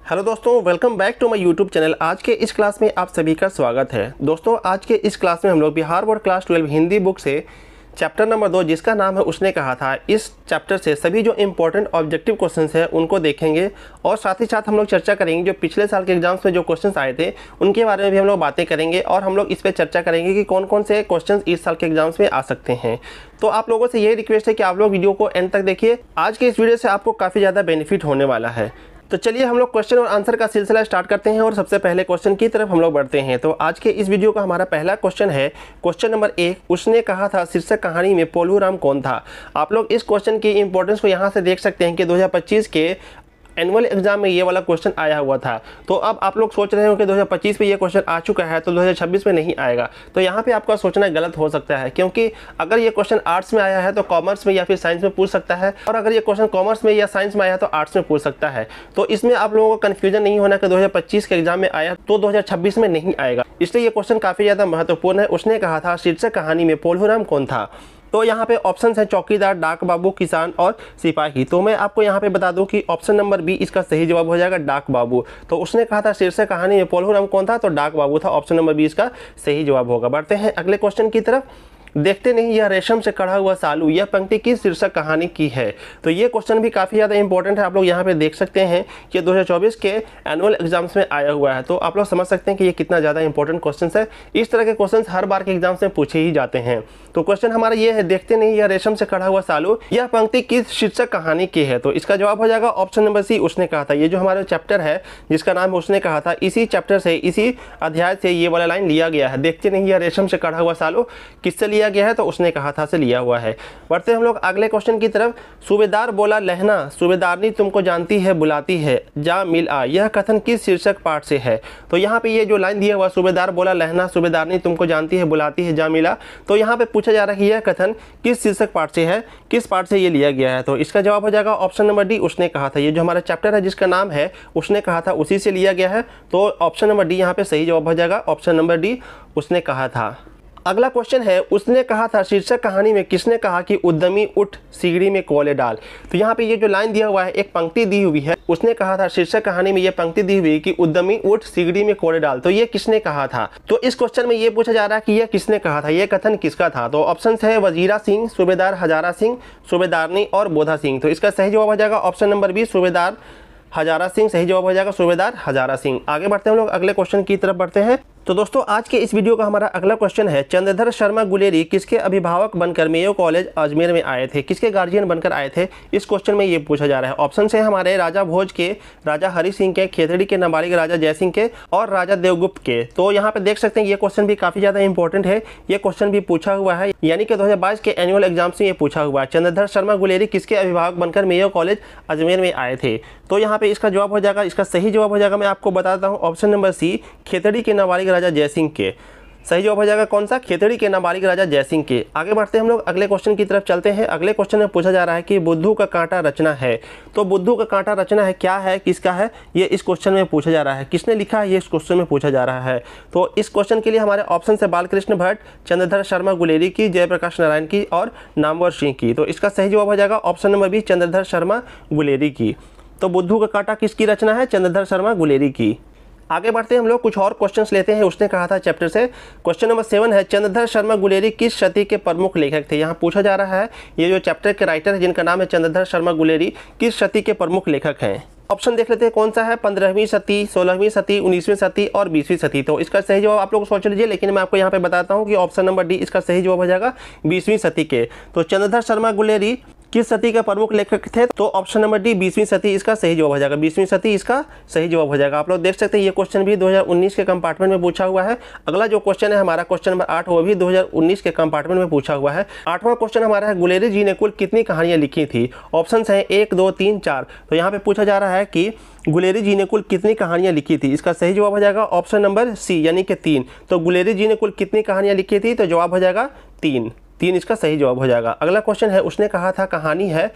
Hello दोस्तों, welcome back to my YouTube channel. आज के इस क्लास में आप सभी का स्वागत है। दोस्तों, आज के इस क्लास में हम लोग Bihar board class 12 Hindi book से चैप्टर नंबर 2 जिसका नाम है उसने कहा था, इस चैप्टर से सभी जो इंपॉर्टेंट ऑब्जेक्टिव क्वेश्चंस हैं उनको देखेंगे और साथ ही साथ हम लोग चर्चा करेंगे जो पिछले साल के एग्जाम्स में जो क्वेश्चंस आए थे उनके बारे में भी हम लोग बातें करेंगे और हम लोग इस पर चर्चा करेंगे कि कौन कौन से क्वेश्चंस इस साल के एग्जाम्स में आ सकते हैं। तो आप लोगों से यही रिक्वेस्ट है कि आप लोग वीडियो को एंड तक देखिए। आज के इस वीडियो से आपको काफ़ी ज़्यादा बेनिफिट होने वाला है। तो चलिए हम लोग क्वेश्चन और आंसर का सिलसिला स्टार्ट करते हैं और सबसे पहले क्वेश्चन की तरफ हम लोग बढ़ते हैं। तो आज के इस वीडियो का हमारा पहला क्वेश्चन है क्वेश्चन नंबर 1, उसने कहा था शीर्षक कहानी में पोलूराम कौन था। आप लोग इस क्वेश्चन की इंपॉर्टेंस को यहाँ से देख सकते हैं कि 2025 के एनुअल एग्जाम में ये वाला क्वेश्चन आया हुआ था। तो अब आप लोग सोच रहे हो कि 2025 में ये क्वेश्चन आ चुका है तो 2026 में नहीं आएगा। तो यहाँ पे आपका सोचना गलत हो सकता है, क्योंकि अगर ये क्वेश्चन आर्ट्स में आया है तो कॉमर्स में या फिर साइंस में पूछ सकता है, और अगर ये क्वेश्चन कॉमर्स में या साइंस में आया तो आर्ट्स में पूछ सकता है। तो इसमें आप लोगों को कन्फ्यूजन नहीं होना कि 2025 के एग्जाम में आया तो 2026 में नहीं आएगा। इसलिए ये क्वेश्चन काफ़ी ज़्यादा महत्वपूर्ण है। उसने कहा था शीर्षक कहानी में पोलूराम कौन था। तो यहाँ पे ऑप्शन है चौकीदार, डाक बाबू, किसान और सिपाही। तो मैं आपको यहाँ पे बता दूं कि ऑप्शन नंबर बी इसका सही जवाब हो जाएगा, डाक बाबू। तो उसने कहा था शीर्षक कहानी में पोलूराम कौन था, तो डाक बाबू था। ऑप्शन नंबर बी इसका सही जवाब होगा। बढ़ते हैं अगले क्वेश्चन की तरफ। देखते नहीं यह रेशम से कढ़ा हुआ सालू, यह पंक्ति किस शीर्षक कहानी की है। तो ये क्वेश्चन भी काफ़ी ज़्यादा इंपॉर्टेंट है। आप लोग यहाँ पे देख सकते हैं कि 2024 के एनुअल एग्जाम्स में आया हुआ है। तो आप लोग समझ सकते हैं कि ये कितना ज़्यादा इंपॉर्टेंट क्वेश्चन है। इस तरह के क्वेश्चन हर बार के एग्जाम्स में पूछे ही जाते हैं। तो क्वेश्चन हमारा ये है, देखते नहीं यह रेशम से कढ़ा हुआ सालू, यह पंक्ति किस शीर्षक कहानी की है। तो इसका जवाब हो जाएगा ऑप्शन नंबर सी, उसने कहा था। ये जो हमारा चैप्टर है जिसका नाम उसने कहा था, इसी चैप्टर से, इसी अध्याय से ये वाला लाइन लिया गया है। देखते नहीं यह रेशम से कढ़ा हुआ सालू किससे लिया गया है, तो उसने कहा था से लिया हुआ है। बढ़ते हम लोग अगले क्वेश्चन की तरफ। सूबेदार बोला लहना, सूबेदारनी तुमको जानती है बुलाती है, जा मिल आ, यह कथन किस शीर्षक पाठ से है। तो यहाँ पे ये जो लाइन दिया हुआ, सूबेदार बोला लहना, सूबेदारनी तुमको जानती है बुलाती है, जा मिला, तो यहाँ पे पूछा जा रहा है कि यह कथन किस शीर्षक पाठ से है, किस पाठ से ये लिया गया है। तो इसका जवाब हो जाएगा ऑप्शन नंबर डी, उसने कहा था। ये जो हमारा चैप्टर है जिसका नाम है उसने कहा था, उसी से लिया गया है। तो ऑप्शन नंबर डी यहाँ पे सही जवाब हो जाएगा। ऑप्शन नंबर डी, उसने कहा था। अगला क्वेश्चन है, उसने कहा था शीर्षक कहानी में किसने कहा कि उद्यमी उठ सीगड़ी में कोले डाल। तो यहाँ पे ये जो लाइन दिया हुआ है, एक पंक्ति दी हुई है, उसने कहा था शीर्षक कहानी में ये पंक्ति दी हुई है कि उद्यमी उठ सीगड़ी में कोले डाल। तो ये किसने कहा था। तो इस क्वेश्चन में ये पूछा जा रहा है कि ये किसने कहा था, ये कथन किसका था। तो ऑप्शन है वजीरा सिंह, सूबेदार हजारा सिंह, सूबेदारनी और बोधा सिंह। तो इसका सही जवाब हो जाएगा ऑप्शन नंबर बी, सूबेदार हजारा सिंह सही जवाब हो जाएगा, सूबेदार हजारा सिंह। आगे बढ़ते हैं हम लोग अगले क्वेश्चन की तरफ बढ़ते हैं। तो दोस्तों, आज के इस वीडियो का हमारा अगला क्वेश्चन है, चंद्रधर शर्मा गुलेरी किसके अभिभावक बनकर मेयो कॉलेज अजमेर में आए थे, किसके गार्जियन बनकर आए थे। इस क्वेश्चन में ये पूछा जा रहा है। ऑप्शन है हमारे राजा भोज के, राजा हरि सिंह के, खेतड़ी के नाबालिग राजा जयसिंह के और राजा देवगुप्त के। तो यहाँ पे देख सकते हैं ये क्वेश्चन भी काफ़ी ज़्यादा इंपॉर्टेंट है। ये क्वेश्चन भी पूछा हुआ है, यानी कि 2022 के एनुअल एग्जाम से ये पूछा हुआ है, चंद्रधर शर्मा गुलेरी किसके अभिभावक बनकर मेयो कॉलेज अजमेर में आए थे। तो यहाँ पे इसका जवाब हो जाएगा, इसका सही जवाब हो जाएगा, मैं आपको बताता हूँ, ऑप्शन नंबर सी, खेतड़ी के नाबालिग राजा जयसिंह के। सही जवाब हो जाएगा कौन सा, खेतड़ी के नाबालिग राजा जयसिंह के। आगे बढ़ते हैं हम लोग अगले क्वेश्चन की तरफ चलते हैं। अगले क्वेश्चन में पूछा जा रहा है कि बुद्धू का कांटा रचना है। तो बुद्धू का कांटा रचना है, क्या है, किसका है, ये इस क्वेश्चन में पूछा जा रहा है। किसने लिखा है, ये इस क्वेश्चन में पूछा जा रहा है। तो इस क्वेश्चन के लिए हमारे ऑप्शन है बालकृष्ण भट्ट, चंद्रधर शर्मा गुलेरी की, जयप्रकाश नारायण की और नामवर सिंह की। तो इसका सही जवाब हो जाएगा option number B, Chandradhar Sharma Guleri की। तो बुद्धू का कांटा किसकी रचना है, चंद्रधर शर्मा गुलेरी की। आगे बढ़ते हैं हम लोग कुछ और क्वेश्चंस लेते हैं। उसने कहा था चैप्टर से। क्वेश्चन नंबर 7 है, चंद्रधर शर्मा गुलेरी किस शती के प्रमुख लेखक थे। यहाँ पूछा जा रहा है ये जो चैप्टर के राइटर है जिनका नाम है चंद्रधर शर्मा गुलेरी, किस शती के प्रमुख लेखक हैं। ऑप्शन देख लेते हैं कौन सा है, 15वीं सदी, 16वीं सदी, 19वीं सदी और 20वीं सदी। तो इसका सही जवाब आप लोग सोच लीजिए, लेकिन मैं आपको यहाँ पे बताता हूँ कि ऑप्शन नंबर डी इसका सही जवाब हो जाएगा 20वीं सदी के। तो चंद्रधर शर्मा गुलेरी किस सदी का प्रमुख लेखक थे, तो ऑप्शन नंबर डी 20वीं सदी इसका सही जवाब हो जाएगा। 20वीं सदी इसका सही जवाब हो जाएगा। आप लोग देख सकते हैं ये क्वेश्चन भी 2019 के कंपार्टमेंट में पूछा हुआ है। अगला जो क्वेश्चन है हमारा क्वेश्चन नंबर 8, वो भी 2019 के कंपार्टमेंट में पूछा हुआ है। 8वां क्वेश्चन हमारा है, गुलेरी जी ने कुल कितनी कहानियां लिखी थी। ऑप्शन है 1, 2, 3, 4। तो यहाँ पे पूछा जा रहा है कि गुलेरी जी ने कुल कितनी कहानियां लिखी थी। इसका सही जवाब हो जाएगा ऑप्शन नंबर सी, यानी कि 3। तो गुलेरी जी ने कुल कितनी कहानियां लिखी थी, तो जवाब हो जाएगा 3 इसका सही जवाब हो जाएगा। अगला क्वेश्चन है, उसने कहा था कहानी है,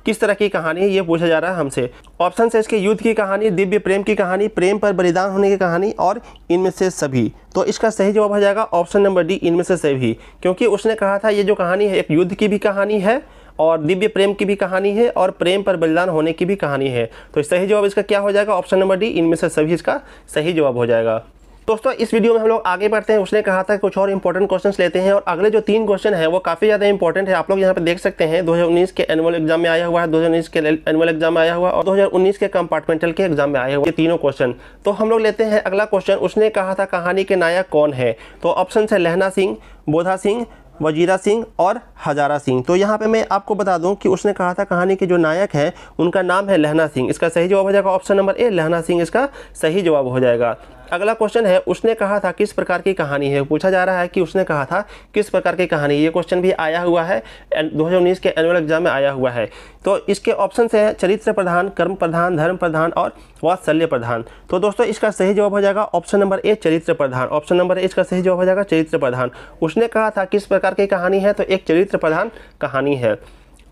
किस तरह की कहानी है, ये पूछा जा रहा है हमसे। ऑप्शन है इसके युद्ध की कहानी, दिव्य प्रेम की कहानी, प्रेम पर बलिदान होने की कहानी और इनमें से सभी। तो इसका सही जवाब हो जाएगा ऑप्शन नंबर डी, इनमें से सभी, क्योंकि उसने कहा था ये जो कहानी है एक युद्ध की भी कहानी है और दिव्य प्रेम की भी कहानी है और प्रेम पर बलिदान होने की भी कहानी है। तो सही जवाब इसका क्या हो जाएगा? ऑप्शन नंबर डी, इनमें से सभी इसका सही जवाब हो जाएगा। दोस्तों इस वीडियो में हम लोग आगे बढ़ते हैं। उसने कहा था कुछ और इंपॉर्टेंट क्वेश्चंस लेते हैं और अगले जो 3 क्वेश्चन है वो काफ़ी ज़्यादा इंपॉर्टेंट है। आप लोग यहाँ पे देख सकते हैं 2019 के एनुअल एग्जाम में आया हुआ है, 2019 के एनुअल एग्जाम में आया हुआ और 2019 के कंपार्टमेंटल के एग्जाम में आए हुए तीनों क्वेश्चन। तो हम लोग लेते हैं अगला क्वेश्चन। उसने कहा था कहानी के नायक कौन है? तो ऑप्शन है लहना सिंह, बोधा सिंह, वजीरा सिंह और हजारा सिंह। तो यहाँ पे मैं आपको बता दूं कि उसने कहा था कहानी के जो नायक हैं उनका नाम है लहना सिंह। इसका सही जवाब हो जाएगा ऑप्शन नंबर ए, लहना सिंह इसका सही जवाब हो जाएगा। अगला क्वेश्चन है उसने कहा था किस प्रकार की कहानी है? पूछा जा रहा है कि उसने कहा था किस प्रकार की कहानी। ये क्वेश्चन भी आया हुआ है 2019 के एनुअल एग्जाम में आया हुआ है। तो इसके ऑप्शन है चरित्र प्रधान, कर्म प्रधान, धर्म प्रधान और वात्सल्य प्रधान। तो दोस्तों इसका सही जवाब हो जाएगा ऑप्शन नंबर ए, चरित्र प्रधान। ऑप्शन नंबर ए इसका सही जवाब हो जाएगा चरित्र प्रधान। उसने कहा था किस प्रकार की कहानी है? तो एक चरित्र प्रधान कहानी है।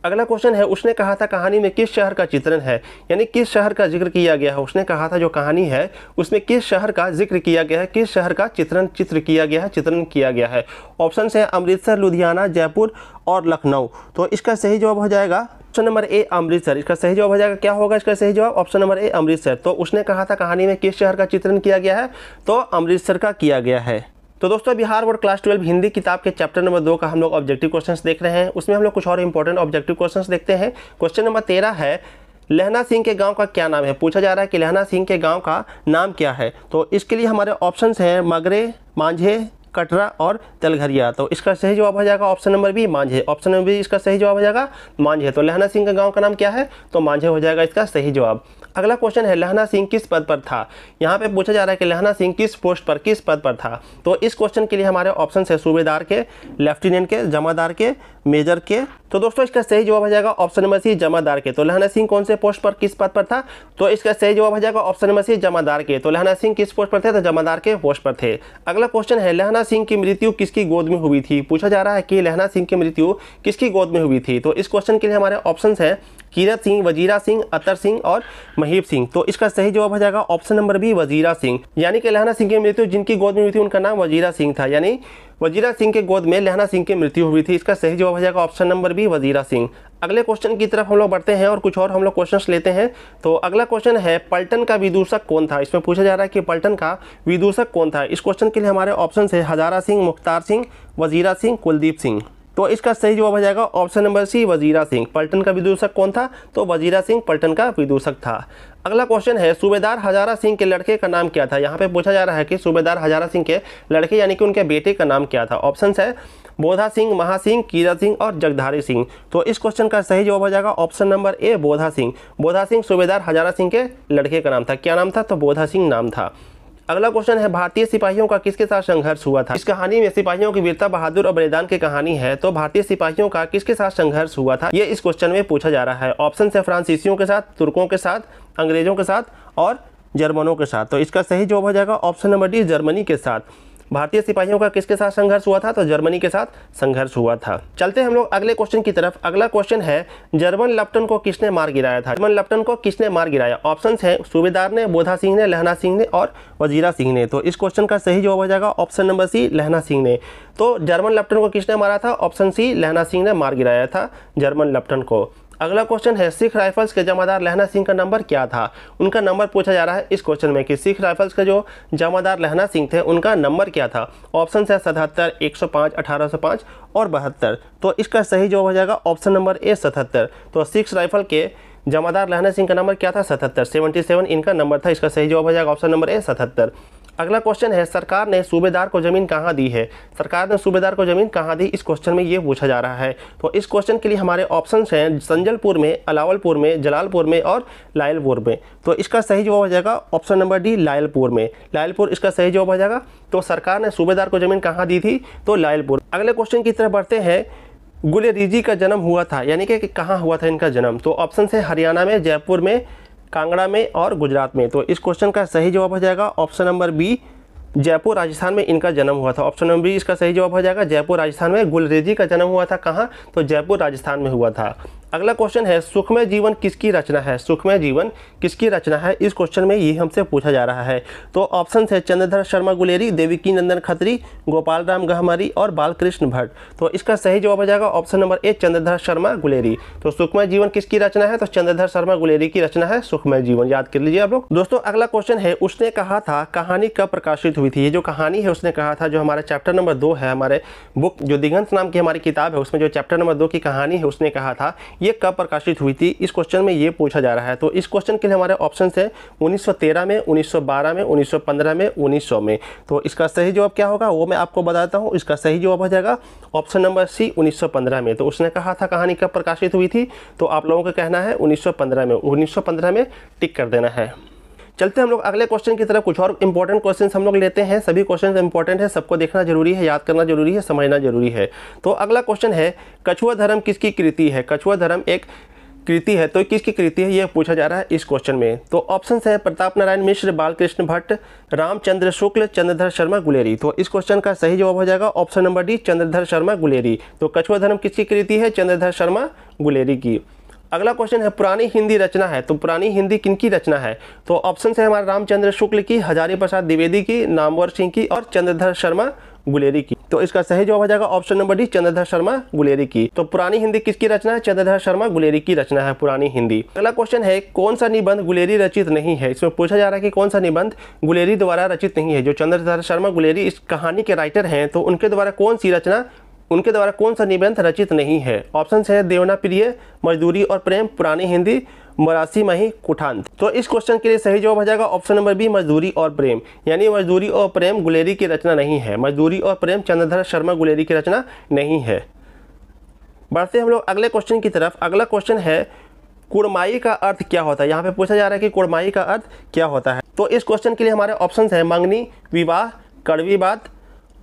अगला क्वेश्चन है उसने कहा था कहानी में किस शहर का चित्रण है, यानी किस शहर का जिक्र किया गया है। उसने कहा था जो कहानी है उसमें किस शहर का जिक्र किया गया है, किस शहर का चित्रण किया गया है। ऑप्शन है अमृतसर, लुधियाना, जयपुर और लखनऊ। तो इसका सही जवाब हो जाएगा ऑप्शन नंबर ए, अमृतसर। इसका सही जवाब हो जाएगा, क्या होगा इसका सही जवाब? ऑप्शन नंबर ए, अमृतसर। तो उसने कहा था कहानी में किस शहर का चित्रण किया गया है? तो अमृतसर का किया गया है। तो दोस्तों बिहार बोर्ड क्लास 12 हिंदी किताब के चैप्टर नंबर 2 का हम लोग ऑब्जेक्टिव क्वेश्चंस देख रहे हैं। उसमें हम लोग कुछ और इंपॉर्टेंट ऑब्जेक्टिव क्वेश्चंस देखते हैं। क्वेश्चन नंबर 13 है लहना सिंह के गांव का क्या नाम है? पूछा जा रहा है कि लहना सिंह के गांव का नाम क्या है। तो इसके लिए हमारे ऑप्शंस हैं मगरे, मांझे, कटरा और तेलघरिया। तो इसका सही जवाब हो जाएगा ऑप्शन नंबर बी, मांझे। ऑप्शन नंबर बी इसका सही जवाब हो जाएगा मांझे। तो लहना सिंह के गांव का नाम क्या है? तो मांझे हो जाएगा इसका सही जवाब। अगला क्वेश्चन है लहना सिंह किस पद पर था? यहाँ पे पूछा जा रहा है कि लहना सिंह किस पोस्ट पर, किस पद पर था। तो इस क्वेश्चन के लिए हमारे ऑप्शन है सूबेदार के, लेफ्टिनेंट के, जमादार के, मेजर के। तो दोस्तों इसका सही जवाब हो जाएगा ऑप्शन नंबर सी, जमादार के। तो लहना सिंह कौन से पोस्ट पर, किस पद पर था? तो इसका सही जवाब हो जाएगा ऑप्शन नंबर सी, जमादार के। तो लहना सिंह किस पोस्ट पर थे? तो जमादार के पोस्ट पर थे। अगला क्वेश्चन है लहना सिंह की मृत्यु किसकी गोद में हुई थी? पूछा जा रहा है कि लहना सिंह की मृत्यु किसकी गोद में हुई थी। तो इस क्वेश्चन के लिए हमारे ऑप्शन है कीरत सिंह, वजीरा सिंह, अतर सिंह और महीप सिंह। तो इसका सही जवाब हो जाएगा option number B, Wazira Singh. यानी कि लहना सिंह की मृत्यु जिनकी गोद में हुई थी उनका नाम वजीरा सिंह था, यानी वजीरा सिंह के गोद में लहना सिंह की मृत्यु हुई थी। इसका सही जवाब हो जाएगा option number B, Wazira Singh. अगले क्वेश्चन की तरफ हम लोग बढ़ते हैं और कुछ और हम लोग क्वेश्चंस लेते हैं। तो अगला क्वेश्चन है पलटन का विदूषक कौन था? इसमें पूछा जा रहा है कि पलटन का विदूषक कौन था। इस क्वेश्चन के लिए हमारे ऑप्शन है हजारा सिंह, मुख्तार सिंह, वजीरा सिंह, कुलदीप सिंह। तो इसका सही जवाब हो जाएगा option number C, Wazira Singh. पलटन का विदूषक कौन था? तो वजीरा सिंह पलटन का विदूषक था। अगला क्वेश्चन है सूबेदार हजारा सिंह के लड़के का नाम क्या था? यहाँ पे पूछा जा रहा है कि सूबेदार हजारा सिंह के लड़के यानी कि उनके बेटे का नाम क्या था। ऑप्शन है बोधा सिंह, महासिंह, कीरत सिंह और जगधारी सिंह। तो इस क्वेश्चन का सही जवाब हो जाएगा option number A, Bodha Singh. Bodha Singh सूबेदार हजारा सिंह के लड़के का नाम था। क्या नाम था? तो बोधा सिंह नाम था। अगला क्वेश्चन है भारतीय सिपाहियों का किसके साथ संघर्ष हुआ था? इस कहानी में सिपाहियों की वीरता, बहादुर और बलिदान की कहानी है। तो भारतीय सिपाहियों का किसके साथ संघर्ष हुआ था, ये इस क्वेश्चन में पूछा जा रहा है। ऑप्शन है फ्रांसीसियों के साथ, तुर्कों के साथ, अंग्रेजों के साथ और जर्मनों के साथ। तो इसका सही जवाब हो जाएगा ऑप्शन नंबर डी, जर्मनी के साथ। भारतीय सिपाहियों का किसके साथ संघर्ष हुआ था? तो जर्मनी के साथ संघर्ष हुआ था। चलते हैं हम लोग अगले क्वेश्चन की तरफ। अगला क्वेश्चन है जर्मन लेफ्टन को किसने मार गिराया था? जर्मन लेफ्टन को किसने मार गिराया? ऑप्शन है सूबेदार ने, बोधा सिंह ने, लहना सिंह ने और वजीरा सिंह ने। तो इस क्वेश्चन का सही जवाब हो जाएगा ऑप्शन नंबर सी, लहना सिंह ने। तो जर्मन लेफ्टन को किसने मारा था? ऑप्शन सी, लहना सिंह ने मार गिराया था जर्मन लेफ्टन को। अगला क्वेश्चन है सिख राइफल्स के जमादार लहना सिंह का नंबर क्या था? उनका नंबर पूछा जा रहा है इस क्वेश्चन में कि सिख राइफल्स के जो जमादार लहना सिंह थे उनका नंबर क्या था। ऑप्शन है 77, 105, 1805 और 72। तो इसका सही जवाब हो जाएगा ऑप्शन नंबर ए, 77। तो सिख राइफल के जमादार लहना सिंह का नंबर क्या था? 77, 77 इनका नंबर था। इसका सही जवाब हो जाएगा ऑप्शन नंबर ए, 77। अगला क्वेश्चन है सरकार ने सूबेदार को जमीन कहाँ दी है? सरकार ने सूबेदार को जमीन कहाँ दी, इस क्वेश्चन में ये पूछा जा रहा है। तो इस क्वेश्चन के लिए हमारे ऑप्शन हैं संजलपुर में, अलावलपुर में, जलालपुर में और लायलपुर में। तो इसका सही जवाब हो जाएगा ऑप्शन नंबर डी, लायलपुर में। लायलपुर इसका सही जवाब हो जाएगा। तो सरकार ने सूबेदार को जमीन कहाँ दी थी? तो लायलपुर। अगले क्वेश्चन की तरफ बढ़ते हैं। गुलेरीजी का जन्म हुआ था, यानी कि कहाँ हुआ था इनका जन्म? तो ऑप्शन है हरियाणा में, जयपुर में, कांगड़ा में और गुजरात में। तो इस क्वेश्चन का सही जवाब हो जाएगा option number B, Jaipur Rajasthan में इनका जन्म हुआ था। ऑप्शन नंबर बी इसका सही जवाब हो जाएगा, जयपुर राजस्थान में। गुलरेजी का जन्म हुआ था कहाँ? तो जयपुर राजस्थान में हुआ था। अगला क्वेश्चन है सुखमय जीवन किसकी रचना है? सुखमय जीवन किसकी रचना है? इस क्वेश्चन में ये हमसे पूछा जा रहा है। तो ऑप्शन है चंद्रधर शर्मा गुलेरी, देवकी नंदन खत्री, गोपाल राम गहमरी और बालकृष्ण भट्ट। तो इसका सही जवाब हो जाएगा ऑप्शन नंबर ए चंद्रधर शर्मा गुलेरी। तो सुखमय जीवन किसकी रचना है? तो चंद्रधर शर्मा गुलेरी की रचना है सुखमय जीवन, याद कर लीजिए आप लोग। दोस्तों अगला क्वेश्चन है उसने कहा था कहानी कब प्रकाशित हुई थी? ये जो कहानी है उसने कहा था, जो हमारे चैप्टर नंबर 2 है, हमारे बुक जो दिगंत नाम की हमारी किताब है, उसमें जो चैप्टर नंबर 2 की कहानी है उसने कहा था, ये कब प्रकाशित हुई थी? इस क्वेश्चन में ये पूछा जा रहा है। तो इस क्वेश्चन के लिए हमारे ऑप्शन है 1913 में, 1912 में, 1915 में, 1900 में। तो इसका सही जवाब क्या होगा वो मैं आपको बताता हूँ। इसका सही जवाब हो जाएगा ऑप्शन नंबर सी 1915 में। तो उसने कहा था कहानी कब प्रकाशित हुई थी? तो आप लोगों का कहना है 1915 में। 1915 में टिक कर देना है। चलते हम लोग अगले क्वेश्चन की तरफ। कुछ और इंपॉर्टेंट क्वेश्चंस हम लोग लेते हैं। सभी क्वेश्चन इंपॉर्टेंट है, सबको देखना जरूरी है, याद करना जरूरी है, समझना जरूरी है। तो अगला क्वेश्चन है कछुआ धर्म किसकी कृति है? कछुआ धर्म एक कृति है, तो किसकी कृति है ये पूछा जा रहा है इस क्वेश्चन में। तो ऑप्शन है प्रताप नारायण मिश्र, बालकृष्ण भट्ट, रामचंद्र शुक्ल, चंद्रधर शर्मा गुलेरी। तो इस क्वेश्चन का सही जवाब हो जाएगा option number D Chandradhar Sharma Guleri. तो कछुआ धर्म किसकी कृति है? चंद्रधर शर्मा गुलेरी की। अगला क्वेश्चन है पुरानी हिंदी रचना है, तो पुरानी हिंदी किनकी रचना है? तो ऑप्शन है हमारा रामचंद्र शुक्ल की, हजारी प्रसाद द्विवेदी की, नामवर सिंह की और चंद्रधर शर्मा गुलेरी की। तो इसका सही जवाब हो जाएगा option number D Chandradhar Sharma Guleri की। तो पुरानी हिंदी किसकी रचना है? चंद्रधर शर्मा गुलेरी की रचना है पुरानी हिंदी। अगला क्वेश्चन है कौन सा निबंध गुलेरी रचित नहीं है? इसमें पूछा जा रहा है कि कौन सा निबंध गुलेरी द्वारा रचित नहीं है। जो चंद्रधर शर्मा गुलेरी इस कहानी के राइटर हैं, तो उनके द्वारा कौन सी रचना, उनके द्वारा कौन सा निबंध रचित नहीं है? ऑप्शन है देवना प्रिय, मजदूरी और प्रेम, पुरानी हिंदी, मरासी मही, कुठांत। तो इस क्वेश्चन के लिए सही जवाब हो जाएगा ऑप्शन नंबर बी मजदूरी और प्रेम। यानी मजदूरी और प्रेम गुलेरी की रचना नहीं है। मजदूरी और प्रेम चंद्रधर शर्मा गुलेरी की रचना नहीं है। बढ़ते हम लोग अगले क्वेश्चन की तरफ। अगला क्वेश्चन है कुड़माई का अर्थ क्या होता है? यहाँ पे पूछा जा रहा है कि कुड़माई का अर्थ क्या होता है। तो इस क्वेश्चन के लिए हमारे ऑप्शन है मंगनी, विवाह, कड़वी बात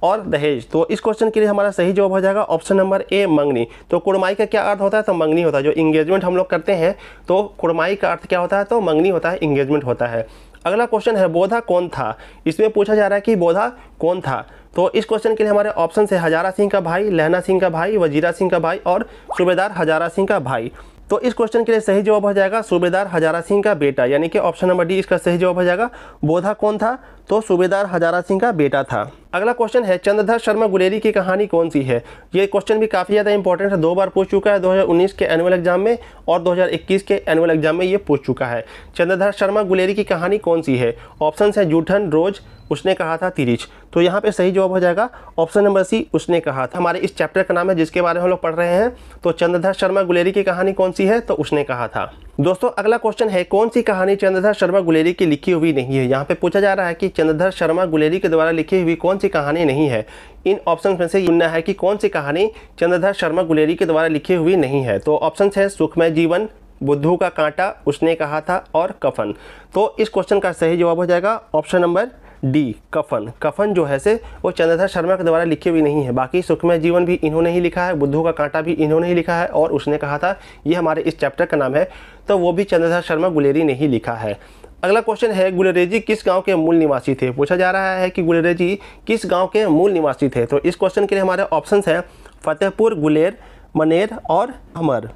और दहेज। तो इस क्वेश्चन के लिए हमारा सही जवाब हो जाएगा ऑप्शन नंबर ए मंगनी। तो कुड़माई का क्या अर्थ होता है? तो मंगनी होता है। जो इंगेजमेंट हम लोग करते हैं, तो कुड़माई का अर्थ क्या होता है? तो मंगनी होता है, इंगेजमेंट होता है। अगला क्वेश्चन है बोधा कौन था? इसमें पूछा जा रहा है कि बोधा कौन था। तो इस क्वेश्चन के लिए हमारे ऑप्शन है हजारा सिंह का भाई, लहना सिंह का भाई, वजीरा सिंह का भाई और सूबेदार हजारा सिंह का भाई। तो इस क्वेश्चन के लिए सही जवाब हो जाएगा सूबेदार हजारा सिंह का बेटा, यानी कि ऑप्शन नंबर डी इसका सही जवाब हो जाएगा। बोधा कौन था? तो सूबेदार हजारा सिंह का बेटा था। अगला क्वेश्चन है चंद्रधर शर्मा गुलेरी की कहानी कौन सी है? ये क्वेश्चन भी काफ़ी ज़्यादा इंपॉर्टेंट है, 2 बार पूछ चुका है, 2019 के एनुअल एग्जाम में और 2021 के एनुअल एग्जाम में ये पूछ चुका है। चंद्रधर शर्मा गुलेरी की कहानी कौन सी है? ऑप्शन है जूठन, रोज, उसने कहा था, तिरिच। तो यहाँ पे सही जवाब हो जाएगा ऑप्शन नंबर सी उसने कहा था। हमारे इस चैप्टर का नाम है जिसके बारे में हम लोग पढ़ रहे हैं। तो चंद्रधर शर्मा गुलेरी की कहानी कौन सी है? तो उसने कहा था। दोस्तों अगला क्वेश्चन है कौन सी कहानी चंद्रधर शर्मा गुलेरी की लिखी हुई नहीं है? यहाँ पे पूछा जा रहा है कि चंद्रधर शर्मा गुलेरी के द्वारा लिखी हुई कौन सी कहानी नहीं है। इन ऑप्शन में से चुनना है कि कौन सी कहानी चंद्रधर शर्मा गुलेरी के द्वारा लिखी हुई नहीं है। तो ऑप्शन है सुखमय जीवन, बुद्धू का कांटा, उसने कहा था और कफन। तो इस क्वेश्चन का सही जवाब हो जाएगा ऑप्शन नंबर डी कफन। कफन जो है से वो चंद्रधर शर्मा के द्वारा लिखी हुई नहीं है। बाकी सुखमय जीवन भी इन्होंने ही लिखा है, बुद्धू का कांटा भी इन्होंने ही लिखा है और उसने कहा था ये हमारे इस चैप्टर का नाम है, तो वो भी चंद्रधर शर्मा गुलेरी ने ही लिखा है। अगला क्वेश्चन है गुलेरेजी किस गांव के मूल निवासी थे? पूछा जा रहा है कि गुलेरेजी किस गांव के मूल निवासी थे। तो इस क्वेश्चन के लिए हमारे ऑप्शन है फतेहपुर, गुलेर, मनेर और अमर।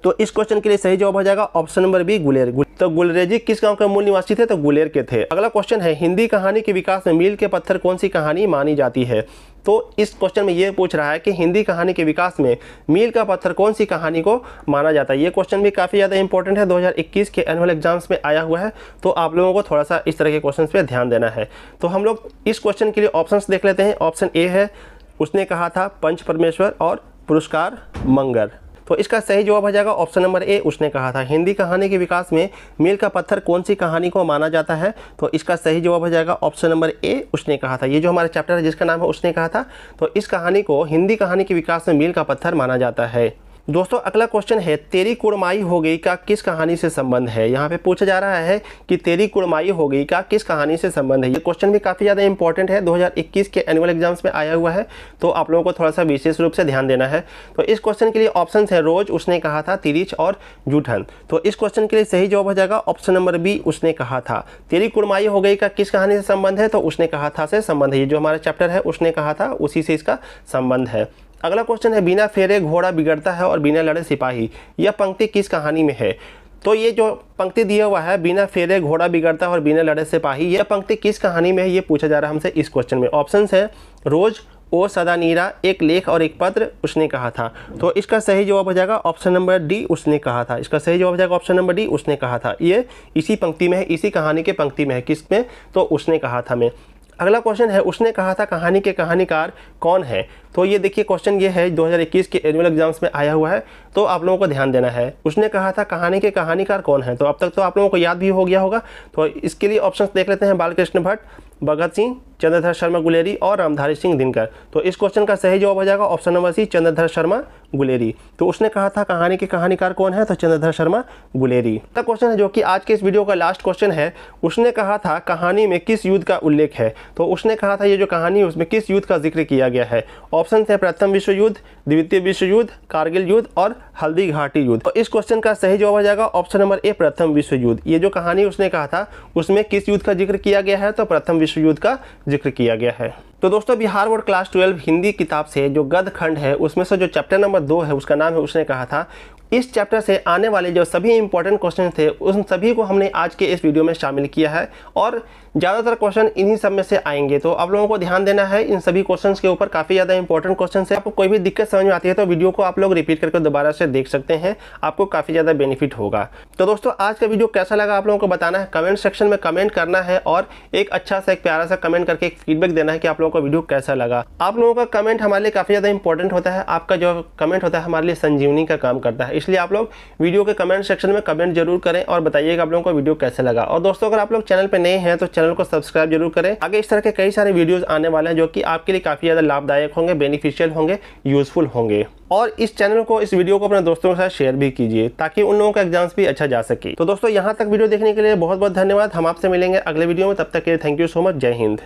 तो इस क्वेश्चन के लिए सही जवाब हो जाएगा ऑप्शन नंबर बी गुलेर। तो गुलेरेजी किस गांव के मूल निवासी थे? तो गुलेर के थे। अगला क्वेश्चन है हिंदी कहानी के विकास में मील के पत्थर कौन सी कहानी मानी जाती है? तो इस क्वेश्चन में ये पूछ रहा है कि हिंदी कहानी के विकास में मील का पत्थर कौन सी कहानी को माना जाता है। ये क्वेश्चन भी काफ़ी ज़्यादा इंपॉर्टेंट है, 2021 के एनुअल एग्जाम्स में आया हुआ है। तो आप लोगों को थोड़ा सा इस तरह के क्वेश्चन पे ध्यान देना है। तो हम लोग इस क्वेश्चन के लिए ऑप्शंस देख लेते हैं। ऑप्शन ए है उसने कहा था पंच परमेश्वर और पुरस्कार मंगर। तो इसका सही जवाब हो जाएगा ऑप्शन नंबर ए उसने कहा था। हिंदी कहानी के विकास में मील का पत्थर कौन सी कहानी को माना जाता है? तो इसका सही जवाब हो जाएगा ऑप्शन नंबर ए उसने कहा था। ये जो हमारा चैप्टर है जिसका नाम है उसने कहा था, तो इस कहानी को हिंदी कहानी के विकास में मील का पत्थर माना जाता है। दोस्तों अगला क्वेश्चन है तेरी कुड़माई हो गई का किस कहानी से संबंध है? यहाँ पे पूछा जा रहा है कि तेरी कुड़माई हो गई का किस कहानी से संबंध है। ये क्वेश्चन भी काफ़ी ज़्यादा इंपॉर्टेंट है, 2021 के एनुअल एग्जाम्स में आया हुआ है। तो आप लोगों को थोड़ा सा विशेष रूप से ध्यान देना है। तो इस क्वेश्चन के लिए ऑप्शन है रोज, उसने कहा था, तिरिच और जूठन। तो इस क्वेश्चन के लिए सही जवाब हो जाएगा ऑप्शन नंबर बी उसने कहा था। तेरी कुड़माई हो गई का किस कहानी से संबंध है? तो उसने कहा था से संबंध है। ये जो हमारा चैप्टर है उसने कहा था उसी से इसका संबंध है। अगला क्वेश्चन है बिना फेरे घोड़ा बिगड़ता है और बिना लड़े सिपाही, यह पंक्ति किस कहानी में है। तो ये जो पंक्ति दिया हुआ है बिना फेरे घोड़ा बिगड़ता है और बिना लड़े सिपाही, यह पंक्ति किस कहानी में है, ये पूछा जा रहा है हमसे इस क्वेश्चन में। ऑप्शंस है रोज, ओ सदा नीरा, एक लेख और एक पत्र, उसने कहा था। तो इसका सही जवाब हो जाएगा ऑप्शन नंबर डी, उसने कहा था। इसका सही जवाब हो जाएगा ऑप्शन नंबर डी, उसने कहा था। ये इसी पंक्ति में है, इसी कहानी के पंक्ति में है। किस में, तो उसने कहा था में। अगला क्वेश्चन है उसने कहा था कहानी के कहानीकार कौन है। तो ये देखिए क्वेश्चन ये है 2021 के एनुअल एग्जाम्स में आया हुआ है, तो आप लोगों को ध्यान देना है। उसने कहा था कहानी के कहानीकार कौन है, तो अब तक तो आप लोगों को याद भी हो गया होगा। तो इसके लिए ऑप्शंस देख लेते हैं, बालकृष्ण भट्ट, भगत सिंह, चंद्रधर शर्मा गुलेरी और रामधारी सिंह दिनकर। तो इस क्वेश्चन का सही जवाब हो जाएगा option number C, Chandradhar Sharma Guleri. तो उसने कहा था कहानी के कहानीकार कौन है, तो चंद्रधर शर्मा गुलेरी। अगला क्वेश्चन है जो कि आज के इस वीडियो का लास्ट क्वेश्चन है, उसने कहा था कहानी में किस युद्ध का उल्लेख है। तो उसने कहा था ये जो कहानी है उसमें किस युद्ध का जिक्र किया गया है। ऑप्शन है प्रथम विश्व युद्ध, द्वितीय विश्व युद्ध, कारगिल युद्ध और हल्दी घाटी युद्ध। तो इस क्वेश्चन का सही जवाब हो जाएगा ऑप्शन नंबर ए, प्रथम विश्व युद्ध। ये जो कहानी उसने कहा था उसमें किस युद्ध का जिक्र किया गया है, तो प्रथम विश्व युद्ध का जिक्र किया गया है। तो दोस्तों बिहार बोर्ड क्लास 12 हिंदी किताब से जो गद्य खंड है उसमें से जो चैप्टर नंबर 2 है उसका नाम है उसने कहा था। इस चैप्टर से आने वाले जो सभी इंपॉर्टेंट क्वेश्चन थे उन सभी को हमने आज के इस वीडियो में शामिल किया है और ज़्यादातर क्वेश्चन इन्हीं सब में से आएंगे। तो आप लोगों को ध्यान देना है इन सभी क्वेश्चंस के ऊपर, काफ़ी ज़्यादा इंपॉर्टेंट क्वेश्चन है। आपको कोई भी दिक्कत समझ में आती है तो वीडियो को आप लोग रिपीट करके दोबारा से देख सकते हैं, आपको काफ़ी ज़्यादा बेनिफिट होगा। तो दोस्तों आज का वीडियो कैसा लगा आप लोगों को बताना है, कमेंट सेक्शन में कमेंट करना है और एक अच्छा सा एक प्यारा सा कमेंट करके एक फीडबैक देना है कि आप लोगों को वीडियो कैसा लगा। आप लोगों का कमेंट हमारे लिए काफ़ी ज़्यादा इंपॉर्टेंट होता है, आपका जो कमेंट होता है हमारे लिए संजीवनी का काम करता है। इसलिए आप लोग वीडियो के कमेंट सेक्शन में कमेंट जरूर करें और बताइएगा आप लोगों को वीडियो कैसा लगा। और दोस्तों अगर आप लोग चैनल पर नए हैं तो चैनल को सब्सक्राइब जरूर करें। आगे इस तरह के कई सारे वीडियोस आने वाले हैं जो कि आपके लिए काफ़ी ज़्यादा लाभदायक होंगे, बेनिफिशियल होंगे, यूजफुल होंगे। और इस चैनल को, इस वीडियो को अपने दोस्तों के साथ शेयर भी कीजिए ताकि उन लोगों का एग्जाम्स भी अच्छा जा सके। तो दोस्तों यहाँ तक वीडियो देखने के लिए बहुत बहुत धन्यवाद। हम आपसे मिलेंगे अगले वीडियो में, तब तक के लिए थैंक यू सो मच। जय हिंद।